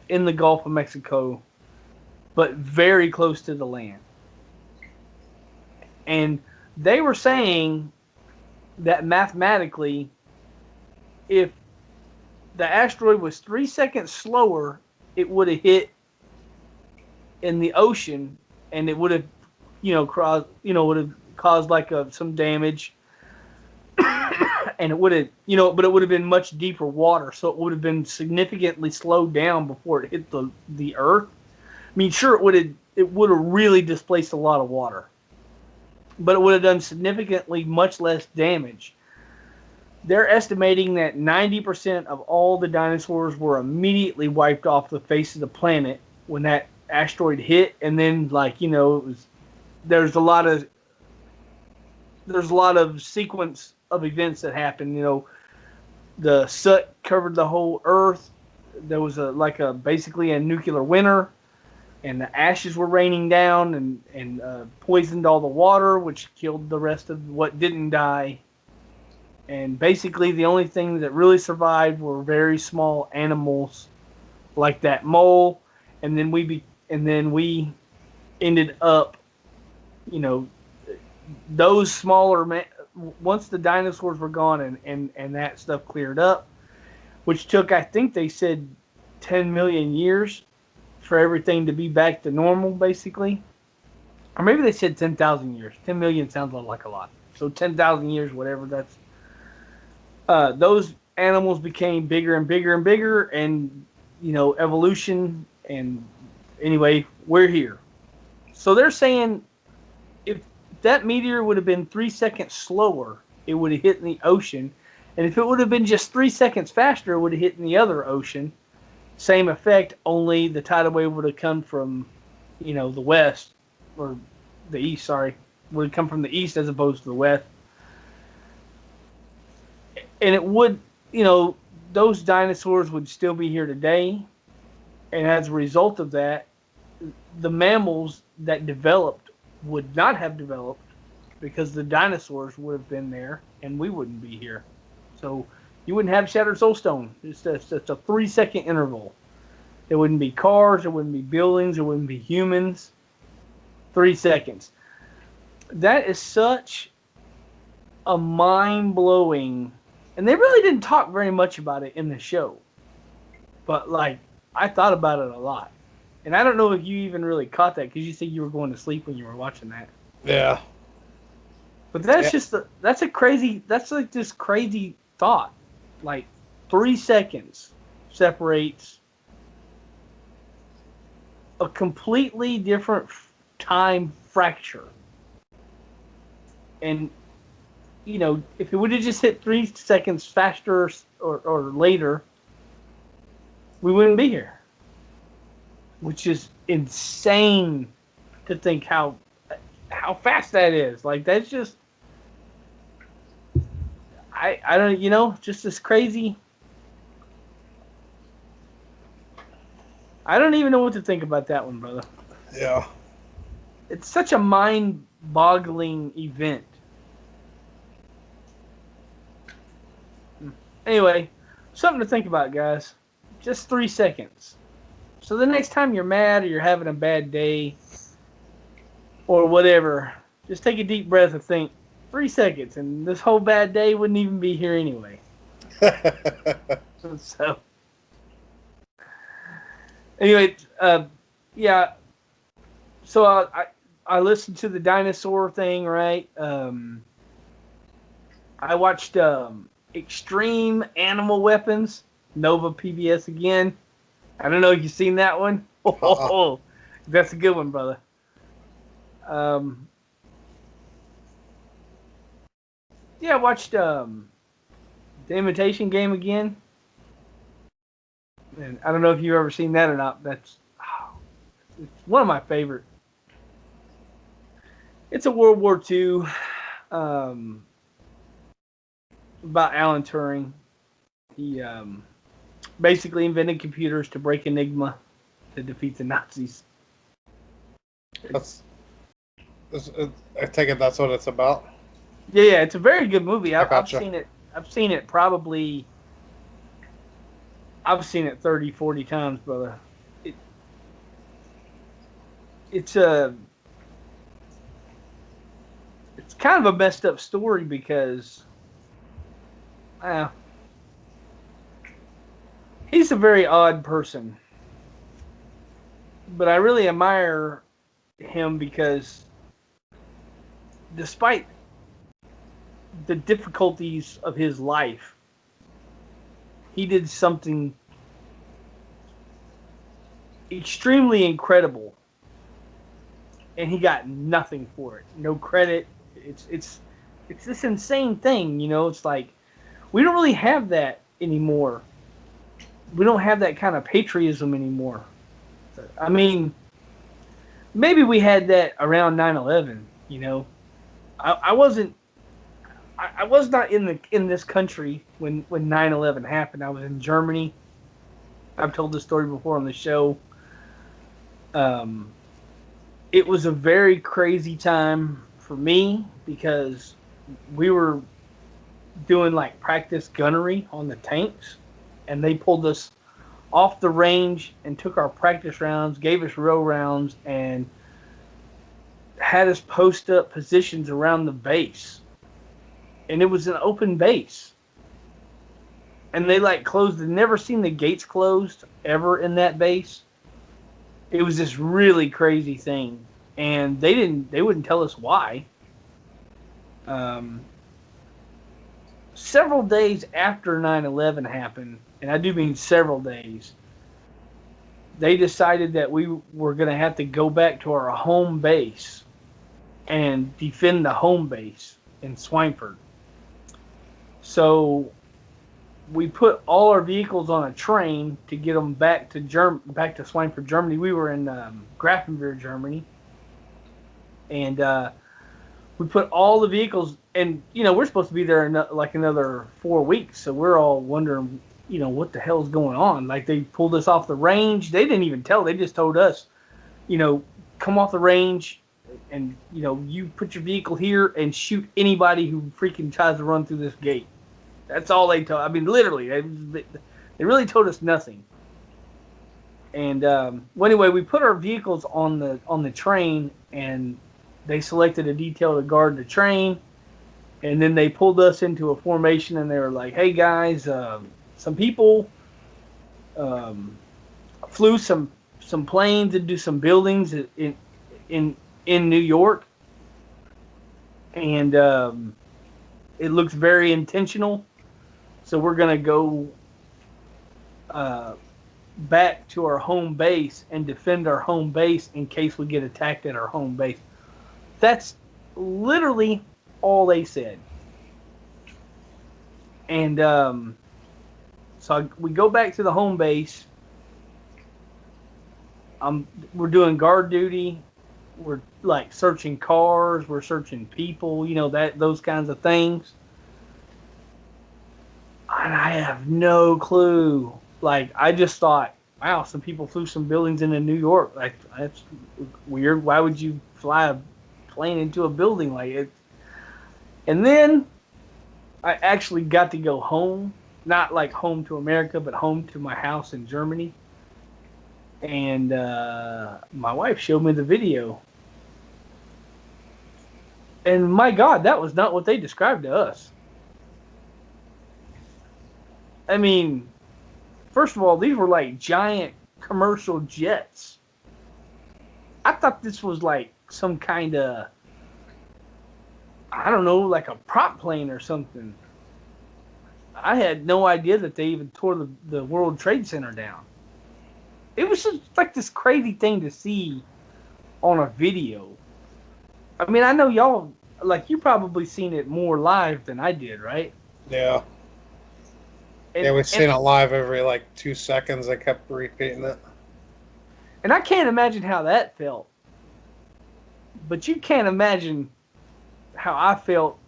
in the Gulf of Mexico, but very close to the land. And they were saying that mathematically, if the asteroid was 3 seconds slower, it would have hit in the ocean, and it would have, would have caused like some damage, and it would have, but it would have been much deeper water, so it would have been significantly slowed down before it hit the Earth. I mean, sure, it would have really displaced a lot of water, but it would have done significantly much less damage. They're estimating that 90% of all the dinosaurs were immediately wiped off the face of the planet when that asteroid hit, and then there's a lot of sequence of events that happened. The soot covered the whole Earth. There was basically a nuclear winter, and the ashes were raining down and poisoned all the water, which killed the rest of what didn't die. And basically, the only thing that really survived were very small animals like that mole, and then we ended up, you know, those smaller once the dinosaurs were gone and that stuff cleared up, which took, I think they said 10 million years for everything to be back to normal, basically. Or maybe they said 10,000 years. 10 million sounds like a lot. So 10,000 years, whatever. That's those animals became bigger and bigger and bigger, and evolution. And anyway, we're here. So they're saying if that meteor would have been 3 seconds slower, it would have hit in the ocean, and if it would have been just 3 seconds faster, it would have hit in the other ocean. Same effect, only the tidal wave would have come from, the west, or the east, sorry, would have come from the east as opposed to the west. And it would, those dinosaurs would still be here today. And as a result of that, the mammals that developed would not have developed because the dinosaurs would have been there and we wouldn't be here. So you wouldn't have Shattered Soulstone. It's just a 3 second interval. There wouldn't be cars, there wouldn't be buildings, there wouldn't be humans. 3 seconds. That is such a mind-blowing, and they really didn't talk very much about it in the show. But I thought about it a lot. And I don't know if you even really caught that because you said you were going to sleep when you were watching that. Yeah. But that's that's like this crazy thought. 3 seconds separates a completely different time fracture. And, if it would have just hit 3 seconds faster or later, we wouldn't be here. Which is insane to think how fast that is. That's just, I don't, just this crazy. I don't even know what to think about that one, brother. Yeah. It's such a mind-boggling event. Anyway, something to think about, guys. Just 3 seconds. So the next time you're mad or you're having a bad day or whatever, just take a deep breath and think 3 seconds, and this whole bad day wouldn't even be here anyway. So, anyway, yeah. So I listened to the dinosaur thing, right? I watched Extreme Animal Weapons, Nova PBS again. I don't know if you've seen that one. Oh, that's a good one, brother. Yeah, I watched The Imitation Game again. And I don't know if you've ever seen that or not. It's one of my favorite. It's a World War II about Alan Turing. He basically invented computers to break Enigma to defeat the Nazis. I take it that's what it's about. Yeah, it's a very good movie. Gotcha. I've seen it probably. I've seen it 30, 40 times, brother. It's kind of a messed up story because he's a very odd person. But I really admire him because despite the difficulties of his life, he did something extremely incredible, and he got nothing for it. No credit. It's this insane thing, It's we don't really have that anymore. We don't have that kind of patriotism anymore. I mean, maybe we had that around 9/11. I was not in this country when 9/11 happened. I was in Germany. I've told this story before on the show. It was a very crazy time for me because we were doing practice gunnery on the tanks, and they pulled us off the range and took our practice rounds, gave us real rounds, and had us post up positions around the base. And it was an open base. And they like closed, they'd never seen the gates closed ever in that base. It was this really crazy thing. And they wouldn't tell us why. Several days after 9/11 happened, and I do mean several days, they decided that we were going to have to go back to our home base and defend the home base in Swineford. So we put all our vehicles on a train to get them back to Swineford, Germany. We were in Grafenwehr, Germany, and we put all the vehicles, and we're supposed to be there in like another 4 weeks. So we're all wondering, what the hell's going on? Like, they pulled us off the range. They didn't even tell. They just told us, come off the range, and you put your vehicle here and shoot anybody who freaking tries to run through this gate. That's all they told. I mean, literally, they really told us nothing. And well, anyway, we put our vehicles on the train, and they selected a detail to guard the train. And then they pulled us into a formation, and they were like, "Hey guys, some people flew some planes and do some buildings in New York, and it looks very intentional. So we're gonna go back to our home base and defend our home base in case we get attacked at our home base." That's literally all they said. And so we go back to the home base. We're doing guard duty. We're like searching cars. We're searching people. Those kinds of things. And I have no clue. Like, I just thought, wow, some people flew some buildings into New York. Like, that's weird. Why would you fly a plane into a building like it? And then I actually got to go home, not like home to America, but home to my house in Germany. And my wife showed me the video. And my God, that was not what they described to us. I mean, first of all, these were like giant commercial jets. I thought this was like some kind of, I don't know, like a prop plane or something. I had no idea that they even tore the World Trade Center down. It was just like this crazy thing to see on a video. I mean, I know y'all, like, you probably seen it more live than I did, right? Yeah. We've seen it live every like 2 seconds. I kept repeating it. And I can't imagine how that felt. But you can't imagine how I felt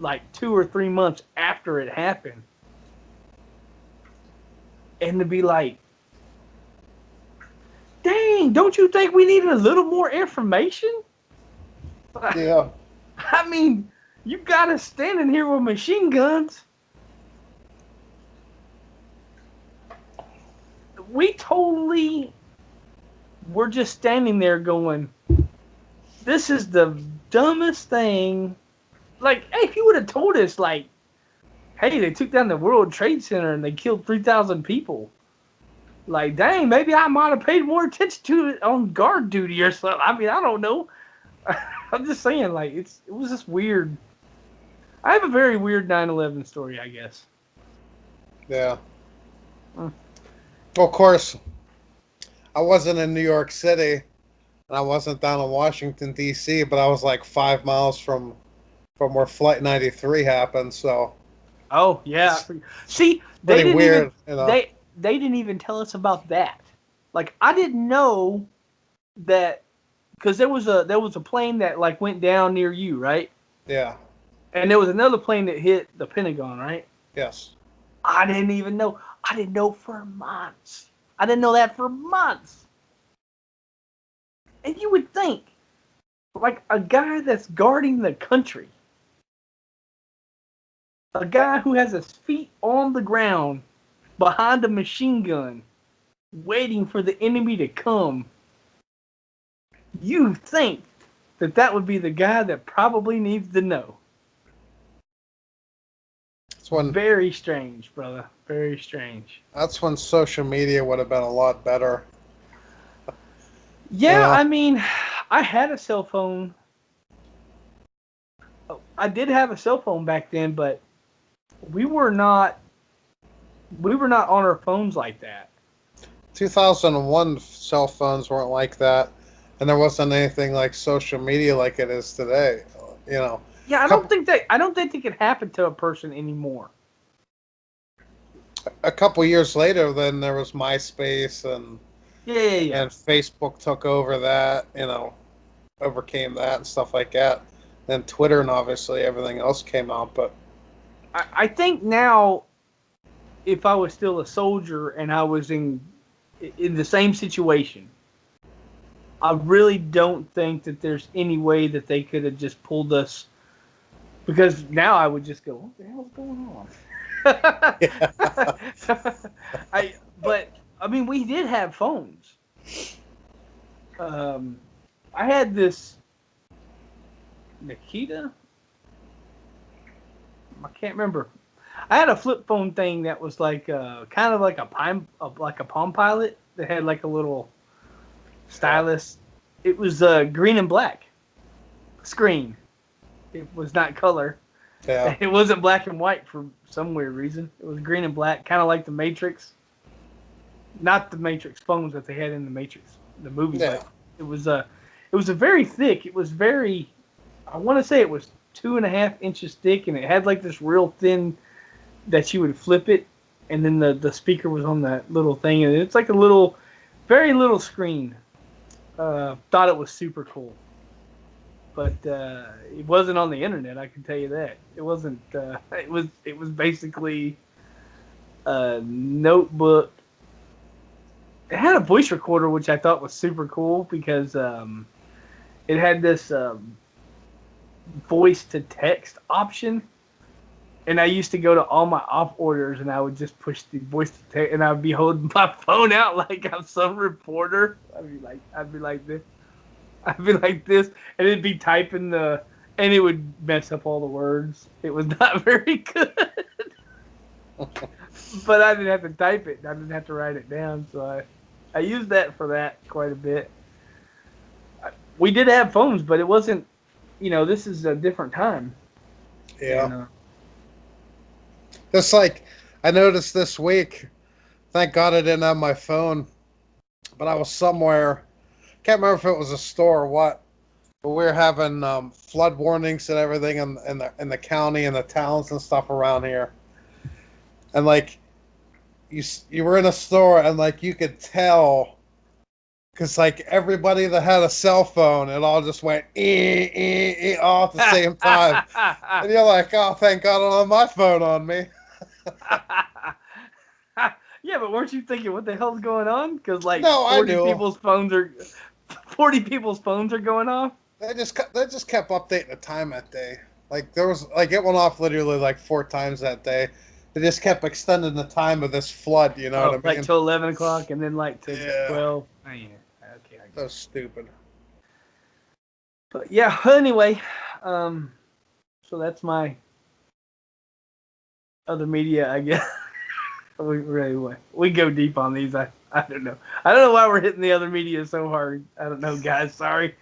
like 2 or 3 months after it happened. And to be like, dang, don't you think we needed a little more information? Yeah. I mean, you got us standing here with machine guns. We totally were just standing there going, this is the dumbest thing. Like, hey, if you would have told us, like, hey, they took down the World Trade Center and they killed 3,000 people. Like, dang, maybe I might have paid more attention to it on guard duty or something. I mean, I don't know. I'm just saying, like, it was just weird. I have a very weird 9/11 story, I guess. Yeah. Well, of course, I wasn't in New York City, and I wasn't down in Washington, D.C., but I was like 5 miles from where Flight 93 happened, so... Oh, yeah. See, pretty weird, they didn't even tell us about that. Like, I didn't know that, because there was a plane that, like, went down near you, right? Yeah. And there was another plane that hit the Pentagon, right? Yes. I didn't even know. I didn't know for months. I didn't know that for months. And you would think, like, a guy that's guarding the country, a guy who has his feet on the ground behind a machine gun, waiting for the enemy to come, you think that would be the guy that probably needs to know. Very strange, brother. Very strange. That's when social media would have been a lot better. Yeah, I mean, I had a cell phone. I did have a cell phone back then, but we were not on our phones like that. 2001 cell phones weren't like that, and there wasn't anything like social media like it is today. You know. Yeah, I don't think it could happen to a person anymore. A couple years later, then there was MySpace and and Facebook took over that. You know, overcame that and stuff like that. Then Twitter and obviously everything else came out. But I think now, if I was still a soldier and I was in the same situation, I really don't think that there's any way that they could have just pulled us. Because now I would just go, what the hell's going on? I mean, we did have phones. I had this Nikita. I can't remember. I had a flip phone thing that was like kind of like a Palm Pilot that had like a little stylus. It was green and black screen. It was not color. Yeah. It wasn't black and white for some weird reason. It was green and black, kind of like the Matrix. Not the Matrix phones that they had in the Matrix, the movie. Yeah. But it was a very thick. It was very. I want to say it was 2.5 inches thick, and it had like this real thin that you would flip it, and then the speaker was on that little thing, and it's like a little, very little screen. Thought it was super cool. But it wasn't on the internet. I can tell you that it wasn't. It was basically a notebook. It had a voice recorder, which I thought was super cool because it had this voice to text option. And I used to go to all my off orders, and I would just push the voice to text, and I'd be holding my phone out like I'm some reporter. I'd be like this. I'd be like this, and it'd be typing and it would mess up all the words. It was not very good. But I didn't have to type it. I didn't have to write it down, so I used that for that quite a bit. We did have phones, but it wasn't, this is a different time. Yeah. Just like I noticed this week, thank God I didn't have my phone, but I was somewhere. Can't remember if it was a store or what, but we were having flood warnings and everything in the county and the towns and stuff around here. And like you were in a store and like you could tell, because like everybody that had a cell phone, it all just went all at the same time. And you're like, oh, thank God I don't have my phone on me. Yeah, but weren't you thinking what the hell's going on? Because like no, 40 people's phones are going off. They just kept updating the time that day. Like there was like it went off literally like 4 times that day. They just kept extending the time of this flood. You know what I mean? Like till 11 o'clock, and then like to 12. Oh, yeah. Okay. That was stupid. But yeah. Anyway, so that's my other media, I guess. We go deep on these. I don't know. I don't know why we're hitting the other media so hard. I don't know, guys. Sorry.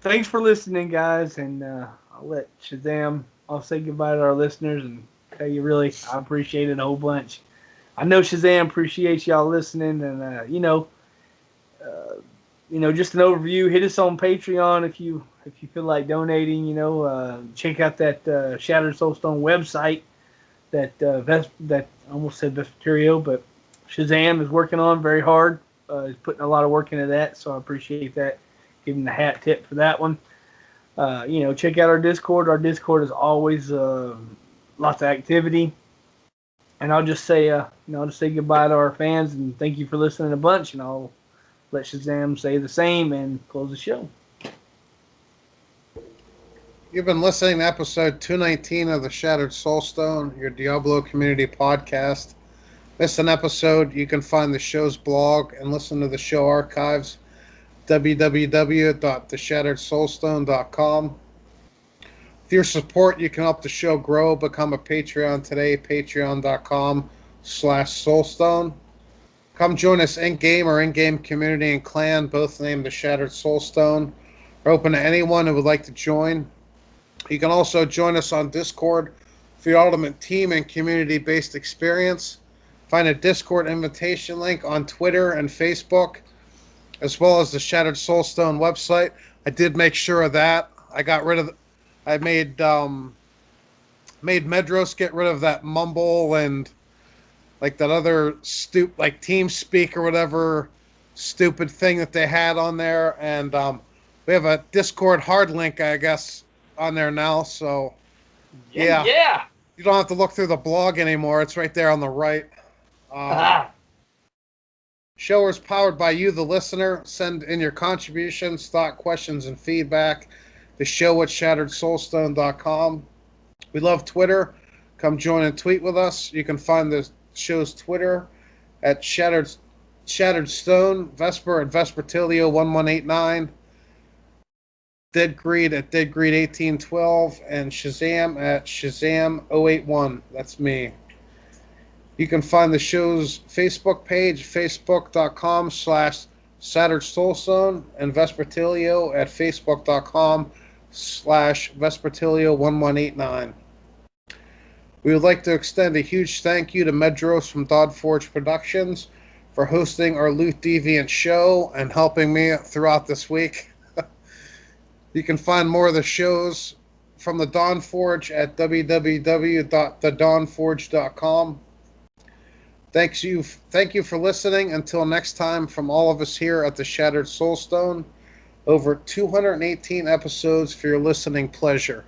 Thanks for listening, guys, and I'll let Shazam. I'll say goodbye to our listeners and tell you really I appreciate it a whole bunch. I know Shazam appreciates y'all listening, and just an overview. Hit us on Patreon if you feel like donating. Check out that Shattered Soulstone website. That I almost said Vesperio, but Shazam is working on very hard. He's putting a lot of work into that, so I appreciate that. Give him the hat tip for that one. Check out our Discord. Our Discord is always lots of activity. And I'll just say, goodbye to our fans and thank you for listening a bunch. And I'll let Shazam say the same and close the show. You've been listening to episode 219 of the Shattered Soulstone, your Diablo community podcast. miss an episode, you can find the show's blog and listen to the show archives, www.theshatteredsoulstone.com. With your support, you can help the show grow. Become a Patreon today, patreon.com/Soulstone. Come join us in-game or in-game community and clan, both named the Shattered Soulstone. We're open to anyone who would like to join. You can also join us on Discord for your ultimate team and community-based experience. Find a Discord invitation link on Twitter and Facebook, as well as the Shattered Soulstone website. I did make sure of that. I made Medros get rid of that mumble and like that other like TeamSpeak or whatever stupid thing that they had on there, and we have a Discord hard link, I guess, on there now. So Yeah. you don't have to look through the blog anymore. It's right there on the right. Show is powered by you, the listener. Send in your contributions, thought, questions, and feedback. The show at shatteredsoulstone.com. We love Twitter. Come join and tweet with us. You can find the show's Twitter at Shattered Stone, Vesper at Vespertilio1189, Deadgreed at Deadgreed1812, and Shazam at Shazam081. That's me. You can find the show's Facebook page, facebook.com/SaturnSoulstone, and Vespertilio at facebook.com/Vespertilio1189. We would like to extend a huge thank you to Medros from Dodforge Productions for hosting our Loot Deviant show and helping me throughout this week. You can find more of the shows from the Dawn Forge at www.thedawnforge.com. Thank you for listening. Until next time, from all of us here at the Shattered Soulstone, over 218 episodes for your listening pleasure.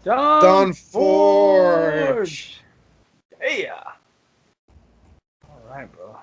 Dawn Forge! Yeah. All right, bro.